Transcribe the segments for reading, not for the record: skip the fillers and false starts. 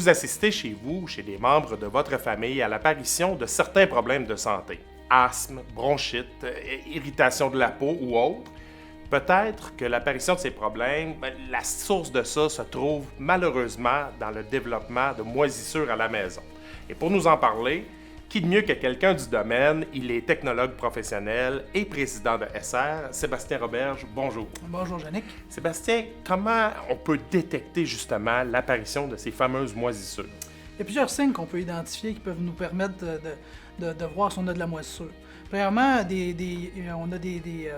vous assistez chez vous, chez des membres de votre famille, à l'apparition de certains problèmes de santé, asthme, bronchite, irritation de la peau ou autres, peut-être que l'apparition de ces problèmes, la source de ça se trouve malheureusement dans le développement de moisissures à la maison. Et pour nous en parler, qui de mieux que quelqu'un du domaine? Il est technologue professionnel et président de SR. Sébastien Roberge, bonjour. Bonjour, Yannick. Sébastien, comment on peut détecter justement l'apparition de ces fameuses moisissures? Il y a plusieurs signes qu'on peut identifier qui peuvent nous permettre de voir si on a de la moisissure. Premièrement, on a des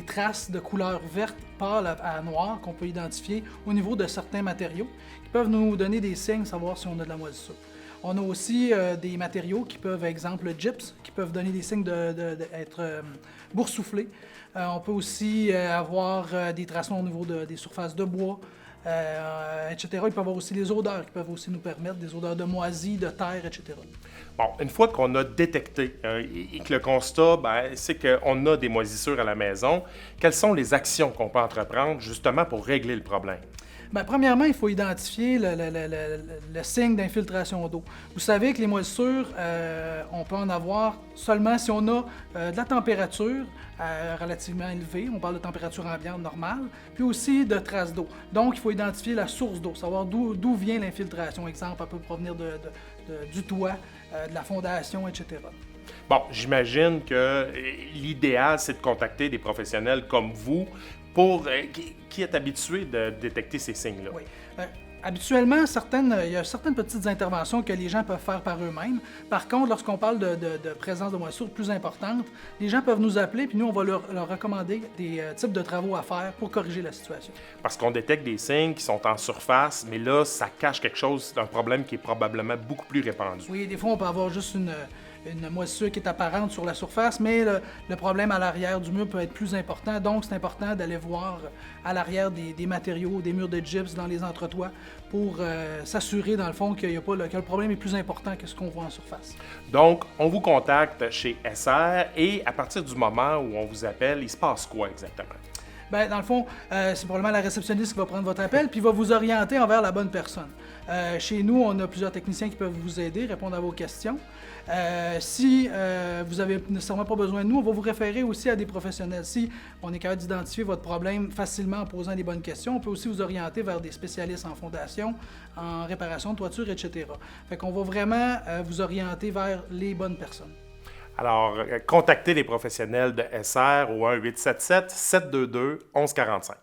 traces de couleur verte pâle à noire qu'on peut identifier au niveau de certains matériaux qui peuvent nous donner des signes, savoir si on a de la moisissure. On a aussi des matériaux qui peuvent, exemple le gyps, qui peuvent donner des signes d'être boursouflés. On peut aussi avoir des tracements au niveau des surfaces de bois, etc. Il peut y avoir aussi les odeurs qui peuvent aussi nous permettre, des odeurs de moisie, de terre, etc. Bon, une fois qu'on a détecté et que le constat, c'est qu'on a des moisissures à la maison, quelles sont les actions qu'on peut entreprendre justement pour régler le problème? Premièrement, il faut identifier le signe d'infiltration d'eau. Vous savez que les moisissures, on peut en avoir seulement si on a de la température relativement élevée, on parle de température ambiante normale, puis aussi de traces d'eau. Donc, il faut identifier la source d'eau, savoir d'où vient l'infiltration. Exemple, elle peut provenir du toit, de la fondation, etc. Bon, j'imagine que l'idéal, c'est de contacter des professionnels comme vous qui est habitué de détecter ces signes-là. Oui. Habituellement, il y a certaines petites interventions que les gens peuvent faire par eux-mêmes. Par contre, lorsqu'on parle de présence de moisissure plus importante, les gens peuvent nous appeler puis nous, on va leur recommander des types de travaux à faire pour corriger la situation. Parce qu'on détecte des signes qui sont en surface, mais là, ça cache quelque chose, un problème qui est probablement beaucoup plus répandu. Oui, des fois, on peut avoir juste une moisissure qui est apparente sur la surface, mais le problème à l'arrière du mur peut être plus important. Donc, c'est important d'aller voir à l'arrière des matériaux, des murs de gyps dans les entretoits pour s'assurer, dans le fond, que le problème est plus important que ce qu'on voit en surface. Donc, on vous contacte chez SR et à partir du moment où on vous appelle, il se passe quoi exactement? Dans le fond, c'est probablement la réceptionniste qui va prendre votre appel puis va vous orienter envers la bonne personne. Chez nous, on a plusieurs techniciens qui peuvent vous aider, répondre à vos questions. Si vous n'avez nécessairement pas besoin de nous, on va vous référer aussi à des professionnels. Si on est capable d'identifier votre problème facilement en posant les bonnes questions, on peut aussi vous orienter vers des spécialistes en fondation, en réparation de toiture, etc. Fait qu'on va vraiment vous orienter vers les bonnes personnes. Alors, contactez les professionnels de SR au 1-877-722-1145.